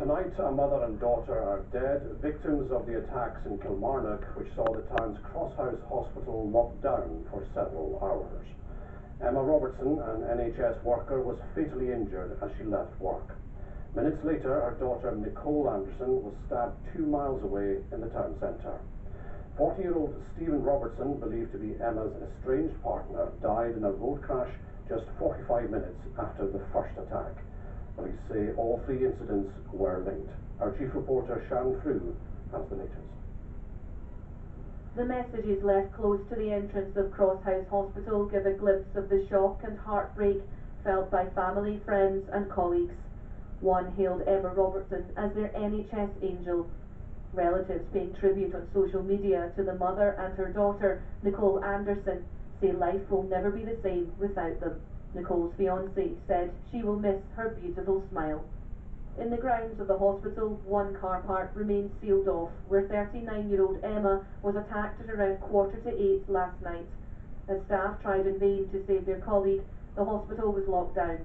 Tonight, a mother and daughter are dead, victims of the attacks in Kilmarnock, which saw the town's Crosshouse Hospital locked down for several hours. Emma Robertson, an NHS worker, was fatally injured as she left work. Minutes later, her daughter Nicole Anderson was stabbed 2 miles away in the town centre. 40-year-old Stephen Robertson, believed to be Emma's estranged partner, died in a road crash just 45 minutes after the first attack. Police say all 3 incidents were linked. Our chief reporter Sharon Frew has the latest. The messages left close to the entrance of Crosshouse Hospital give a glimpse of the shock and heartbreak felt by family, friends and colleagues. One hailed Emma Robertson as their NHS angel. Relatives paying tribute on social media to the mother and her daughter, Nicole Anderson, say life will never be the same without them. Nicole's fiancé said she will miss her beautiful smile. In the grounds of the hospital, one car park remains sealed off, where 39-year-old Emma was attacked at around 7:45 last night. As staff tried in vain to save their colleague, the hospital was locked down.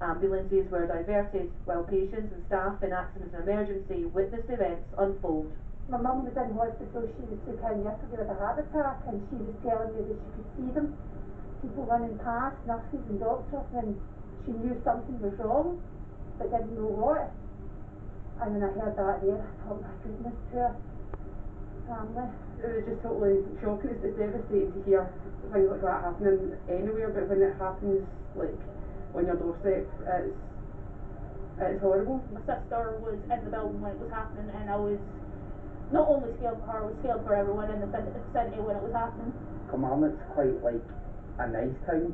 Ambulances were diverted, while patients and staff in accident and emergency witnessed events unfold. My mum was in hospital. She was took in yesterday with a heart attack, and she was telling me that she could see them. People running past, nurses and doctors, and she knew something was wrong, but didn't know what. And when I heard that there, I thought, my goodness, poor family. It was just totally shocking. It's devastating to hear things like that happening anywhere, but when it happens, like, on your doorstep, it's horrible. My sister was in the building when it was happening, and I was not only scared for her, I was scared for everyone in the vicinity when it was happening. Kilmarnock's quite like a nice town,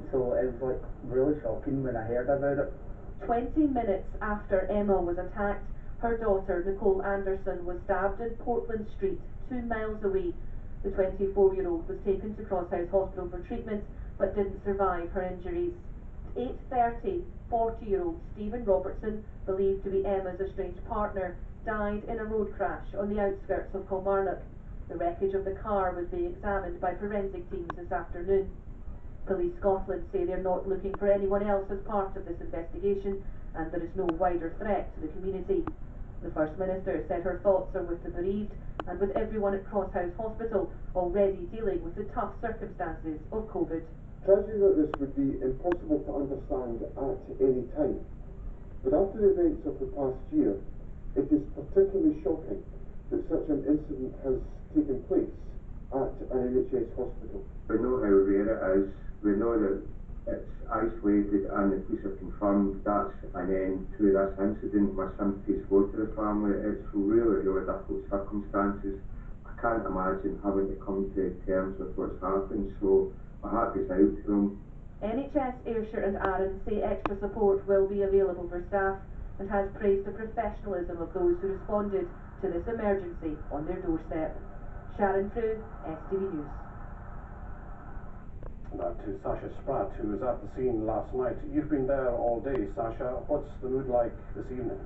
so it was like really shocking when I heard about it. 20 minutes after Emma was attacked, her daughter Nicole Anderson was stabbed in Portland Street, 2 miles away. The 24-year-old was taken to Crosshouse Hospital for treatment but didn't survive her injuries. At 8:30, 40-year-old Stephen Robertson, believed to be Emma's estranged partner, died in a road crash on the outskirts of Kilmarnock. The wreckage of the car was being examined by forensic teams this afternoon. Police Scotland say they're not looking for anyone else as part of this investigation, and there is no wider threat to the community. The First Minister said her thoughts are with the bereaved and with everyone at Crosshouse Hospital already dealing with the tough circumstances of COVID. Tragedy like this would be impossible to understand at any time, but after the events of the past year, it is particularly shocking that such an incident has taken place at an NHS hospital. We know how rare it is, we know that it's isolated, and the police have confirmed that's an end to this incident. My sympathies go to the family. It's really, really difficult circumstances. I can't imagine having to come to terms with what's happened, so my heart goes out to them. NHS Ayrshire and Arran say extra support will be available for staff and has praised the professionalism of those who responded to this emergency on their doorstep. Sharon Frew, STV News. Now to Sasha Spratt, who was at the scene last night. You've been there all day, Sasha. What's the mood like this evening?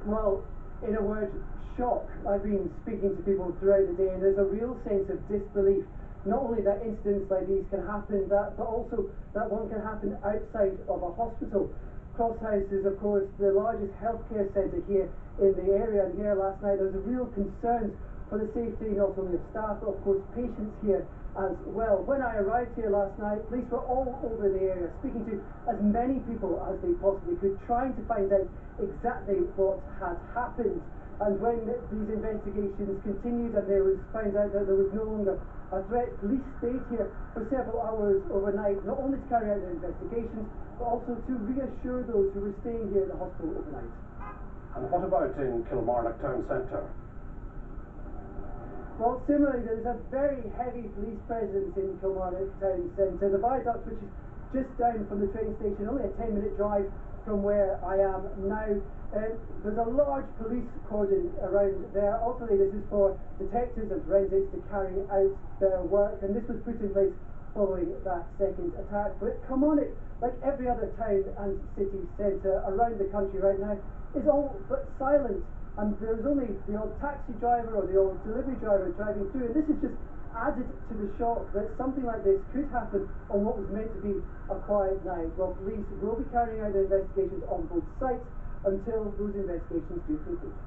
Well, in a word, shock. I've been speaking to people throughout the day, and there's a real sense of disbelief. Not only that incidents like these can happen, but also that one can happen outside of a hospital. Crosshouse is, of course, the largest healthcare centre here in the area, and here last night there was a real concern for the safety not only of staff, but of course patients here as well. When I arrived here last night, police were all over the area, speaking to as many people as they possibly could, trying to find out exactly what had happened. And when these investigations continued and there was found out that there was no longer a threat, police stayed here for several hours overnight, not only to carry out their investigations, but also to reassure those who were staying here at the hospital overnight. And what about in Kilmarnock town centre? Well, similarly, there's a very heavy police presence in Kilmarnock town centre. The viaduct, which is just down from the train station, only a 10-minute drive from where I am now. There's a large police cordon around there. Ultimately, this is for detectives and forensics to carry out their work, and this was put in place following that second attack. But Kilmarnock, like every other town and city centre around the country right now, is all but silent. And there's only the odd taxi driver or the old delivery driver driving through, and this is just added to the shock that something like this could happen on what was meant to be a quiet night. Well, police will be carrying out their investigations on both sites until those investigations do conclude.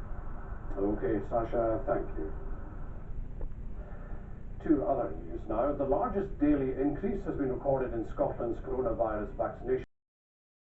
Okay, Sasha, thank you. To other news now. The largest daily increase has been recorded in Scotland's coronavirus vaccination